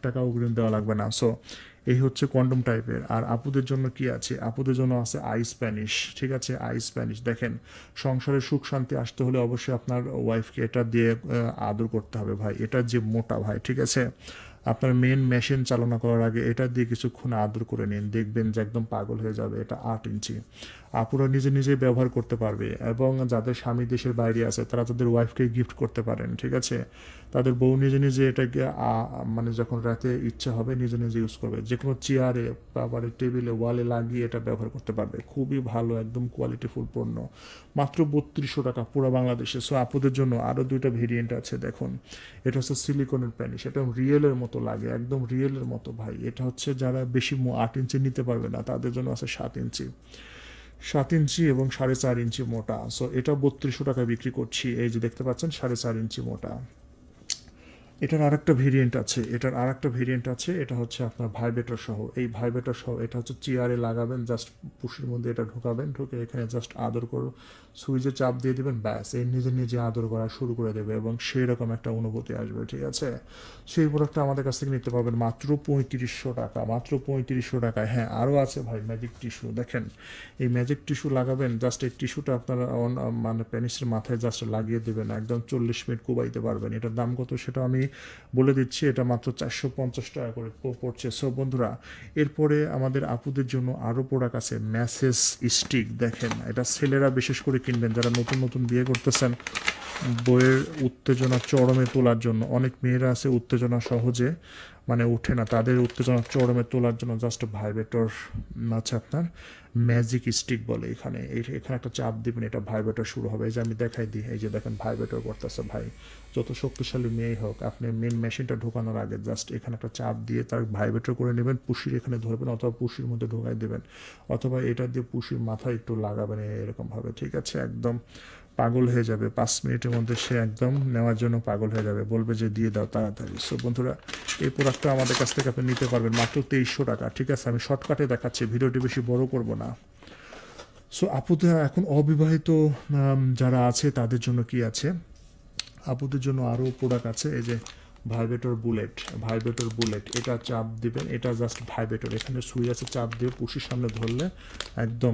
টাকা অগ্রিম দেওয়া লাগবে না। সো এই হচ্ছে কন্ডম টাইপের। আর আপুদের জন্য কি আছে, আপুদের জন্য আছে আই স্প্যানিশ, ঠিক আছে, আই স্প্যানিশ। দেখেন, সংসারে সুখ শান্তি আসতে হলে অবশ্যই আপনার ওয়াইফকে এটা দিয়ে আদর করতে হবে ভাই। এটা যে মোটা ভাই, ঠিক আছে, আপনার মেন মেশিন চালনা করার আগে এটা দিয়ে কিছুক্ষণ আদর করে নিন, দেখবেন যে একদম পাগল হয়ে যাবে। এটা 8 ইঞ্চি, আপুরা নিজে নিজে ব্যবহার করতে পারবে। এবং যাদের স্বামী দেশের বাইরে আছে তারা তাদের ওয়াইফকে গিফট করতে পারেন, ঠিক আছে। তাদের বউ নিজে নিজে এটাকে মানে যখন রাতে ইচ্ছা হবে নিজে নিজে ইউজ করবে, যে কোনো চেয়ারে, তারপরে টেবিলে, ওয়ালে লাগিয়ে এটা ব্যবহার করতে পারবে। খুবই ভালো, একদম কোয়ালিটিফুল পণ্য, মাত্র 3200 টাকা পুরো বাংলাদেশে। সো আপুদের জন্য আরও 2টা ভেরিয়েন্ট আছে। দেখুন, এটা হচ্ছে সিলিকনের প্যানিস, এটা রিয়েলের মতো লাগে, একদম রিয়েলের মতো ভাই। এটা হচ্ছে যারা বেশি 8 ইঞ্চি নিতে পারবে না তাদের জন্য আছে 7 ইঞ্চি, 7 ইঞ্চি এবং 4.5 ইঞ্চি মোটা। সো এটা 3200 টাকায় বিক্রি করছি। এই যে দেখতে পাচ্ছেন 4.5 ইঞ্চি মোটা। এটার আরেকটা ভেরিয়েন্ট আছে, এটা হচ্ছে আপনার ভাইব্রেটর সহ। এই ভাইব্রেটর সহ এটা হচ্ছে চেয়ারে লাগাবেন, জাস্ট পুশির মধ্যে এটা ঢোকাবেন, ঢুকে এখানে জাস্ট আদর করো, সুইচে চাপ দিয়ে দিবেন, ব্যাস এই নিজে নিজে আদর করা শুরু করে দেবে এবং সেই রকম একটা অনুভূতি আসবে, ঠিক আছে। সেই প্রোডাক্টটা আমাদের কাছ থেকে নিতে পারবেন মাত্র 3500 টাকা, মাত্র 3500 টাকায়। হ্যাঁ, আরও আছে ভাই ম্যাজিক টিস্যু। দেখেন, এই ম্যাজিক টিস্যু লাগাবেন, জাস্ট এই টিস্যুটা আপনার মানে পেনিসের মাথায় জাস্ট লাগিয়ে দেবেন, একদম 40 মিনিট কুবাইতে পারবেন। এটার দাম কত সেটা আমি বলে দিচ্ছি, এটা মাত্র 450 টাকা করে পড়ছে। সো বন্ধুরা, এরপরে আমাদের আপুদের জন্য আরও প্রোডাক্ট আছে, ম্যাসেজ স্টিক। দেখেন, এটা ছেলেরা বিশেষ করে কিনবেন যারা নতুন নতুন বিয়ে করতেছেন, বইয়ের উত্তেজনা চরমে তোলার জন্য। অনেক মেয়েরা আছে উত্তেজনা সহজে মানে উঠে না, তাদের উত্তেজনা চরমে তোলার জন্য জাস্ট ভাইব্রেটর আছে আপনার, ম্যাজিক স্টিক বলে। এখানে এখানে একটা চাপ দিবেন, এটা ভাইব্রেটর শুরু হবে। এই যে আমি দেখাই দিই, এই যে দেখেন ভাইব্রেটর করতেছে ভাই। যত শক্তিশালী মেয়েই হোক, আপনি মেন মেশিনটা ঢোকানোর আগে জাস্ট এখানে একটা চাপ দিয়ে তার ভাইব্রেটর করে নেবেন, পুশির এখানে ধরবেন অথবা পুশির মধ্যে ঢোকাই দেবেন, অথবা এটা দিয়ে পুশির মাথায় একটু লাগাবেন এরকমভাবে, ঠিক আছে। একদম পাগল হয়ে যাবে, 5 মিনিটের মধ্যে সে একদম নেওয়ার জন্য পাগল হয়ে যাবে, বলবে যে দিয়ে দাও তাড়াতাড়ি। সো বন্ধুরা, এই প্রোডাক্টটা আমাদের কাছ থেকে আপনি নিতে পারবেন মাত্র 2300 টাকা, ঠিক আছে। আমি শর্টকাটে দেখাচ্ছি, ভিডিওটি বেশি বড় করব না। সো আপুদের এখন অবিবাহিত যারা আছে তাদের জন্য কি আছে, আপুদের জন্য আরও প্রোডাক্ট আছে। এই যে ভাইব্রেটর বুলেট, এটা চাপ দিবেন, এটা জাস্ট ভাইব্রেটর, এখানে সুই আছে, চাপ দিয়ে পুশির সামনে ধরলে একদম